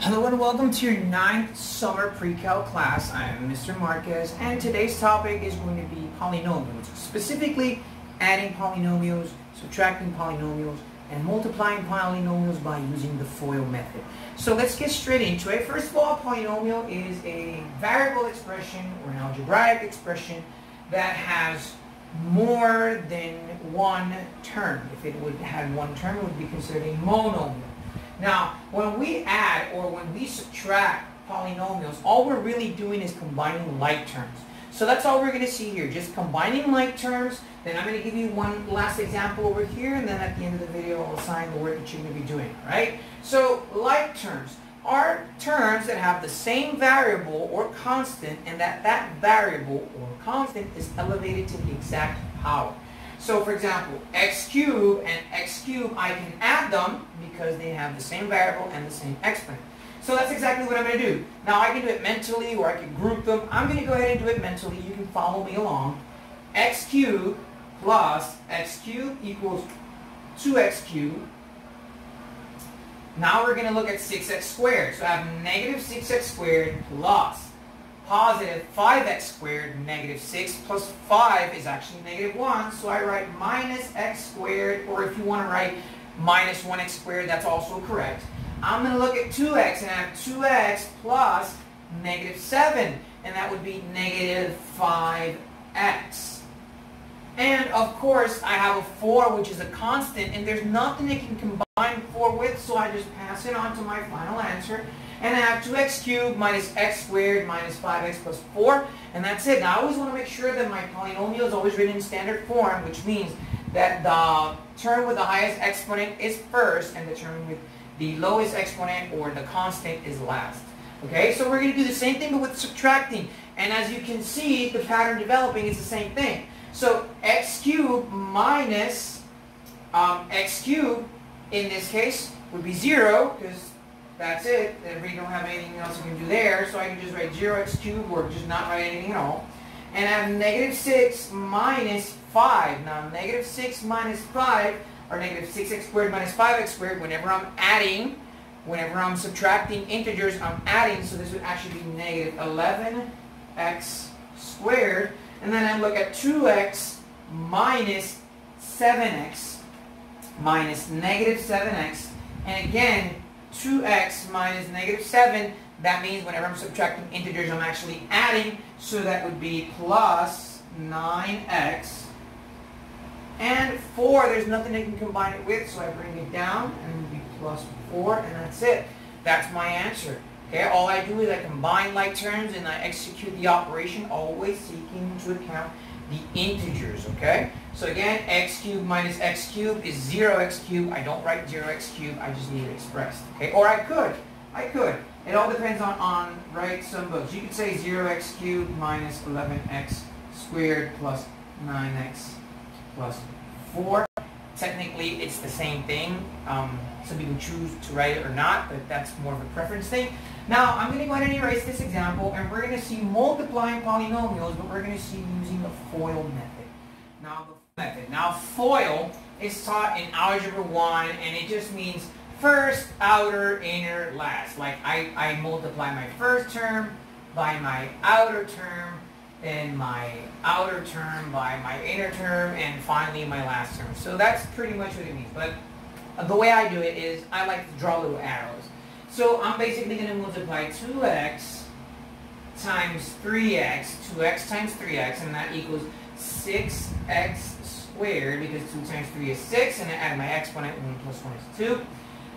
Hello and welcome to your 9th summer pre-cal class. I am Mr. Marquez and today's topic is going to be polynomials, specifically adding polynomials, subtracting polynomials, and multiplying polynomials by using the FOIL method. So let's get straight into it. First of all, a polynomial is a variable expression or an algebraic expression that has more than one term. If it would have one term, it would be considered a monomial. Now, when we add or when we subtract polynomials, all we're really doing is combining like terms. So that's all we're going to see here, just combining like terms. Then I'm going to give you one last example over here, and then at the end of the video, I'll assign the work that you're going to be doing, right? So, like terms are terms that have the same variable or constant, and that variable or constant is elevated to the exact power. So, for example, x cubed and x cubed, I can add them because they have the same variable and the same exponent. So that's exactly what I'm going to do. Now, I can do it mentally or I can group them. I'm going to go ahead and do it mentally. You can follow me along. X cubed plus x cubed equals 2x cubed. Now we're going to look at 6x squared. So I have negative 6x squared plus positive 5x squared, negative 6 plus 5 is actually negative 1. So I write minus x squared, or if you want to write minus 1x squared, that's also correct. I'm going to look at 2x, and I have 2x plus negative 7, and that would be negative 5x. And of course, I have a 4, which is a constant, and there's nothing I can combine 4 with, so I just pass it on to my final answer. And I have 2x cubed minus x squared minus 5x plus 4, and that's it. Now, I always want to make sure that my polynomial is always written in standard form, which means that the term with the highest exponent is first, and the term with the lowest exponent or the constant is last. Okay, so we're going to do the same thing but with subtracting. And as you can see, the pattern developing is the same thing. So x cubed minus x cubed, in this case, would be 0, because that's it. We don't have anything else we can do there, so I can just write 0x cubed or just not write anything at all. And I have negative 6 minus 5. Now, negative 6 minus 5, or negative 6x squared minus 5x squared, whenever I'm adding, whenever I'm subtracting integers, I'm adding, so this would actually be negative 11x squared. And then I look at 2x minus 7x minus negative 7x. And again, 2x minus negative 7, that means whenever I'm subtracting integers, I'm actually adding, so that would be plus 9x. And 4, there's nothing I can combine it with, so I bring it down, and it would be plus 4, and that's it. That's my answer. Okay, all I do is I combine like terms, and I execute the operation, always taking into account the integers, okay? So again, x cubed minus x cubed is 0x cubed. I don't write 0x cubed, I just need it expressed, okay? Or I could. It all depends on right, some books. You could say 0x cubed minus 11x squared plus 9x plus 4. Technically, it's the same thing. Some people choose to write it or not, but that's more of a preference thing. Now, I'm going to go ahead and erase this example, and we're going to see multiplying polynomials, but we're going to see using the FOIL method. Now, FOIL is taught in Algebra 1, and it just means first, outer, inner, last. Like, I multiply my first term by my outer term, then my outer term by my inner term, and finally my last term. So that's pretty much what it means. But the way I do it is I like to draw little arrows. So I'm basically going to multiply 2x times 3x, 2x times 3x, and that equals 6x squared, because 2 times 3 is 6, and I add my exponent, 1 plus 1 is 2.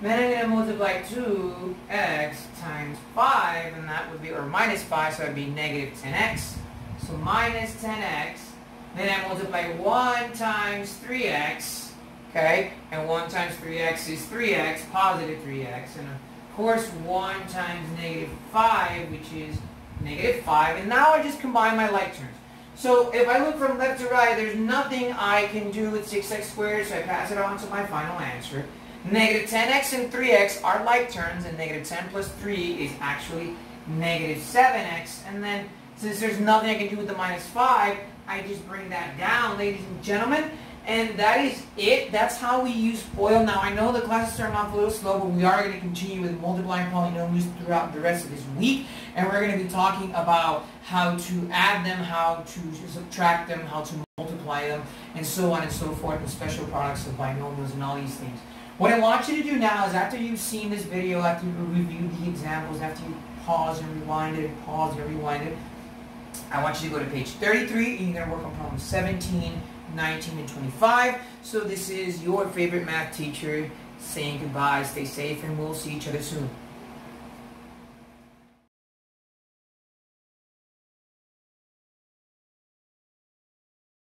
Then I'm going to multiply 2x times 5, and that would be, or minus 5, so that would be negative 10x. So minus 10x. Then I multiply 1 times 3x, okay? And 1 times 3x is 3x, positive 3x. And of course, 1 times negative 5, which is negative 5. And now I just combine my like terms. So if I look from left to right, there's nothing I can do with 6x squared, so I pass it on to my final answer. Negative 10x and 3x are like terms, and negative 10 plus 3 is actually negative 7x. And then, since there's nothing I can do with the minus 5, I just bring that down, ladies and gentlemen. And that is it. That's how we use FOIL. Now, I know the class is starting off a little slow, but we are going to continue with multiplying polynomials throughout the rest of this week. And we're going to be talking about how to add them, how to subtract them, how to multiply them, and so on and so forth, and special products of binomials and all these things. What I want you to do now is, after you've seen this video, after you've reviewed the examples, after you pause and rewind it, pause and rewind it, I want you to go to page 33, and you're going to work on problems 17, 19, and 25. So this is your favorite math teacher saying goodbye, stay safe, and we'll see each other soon.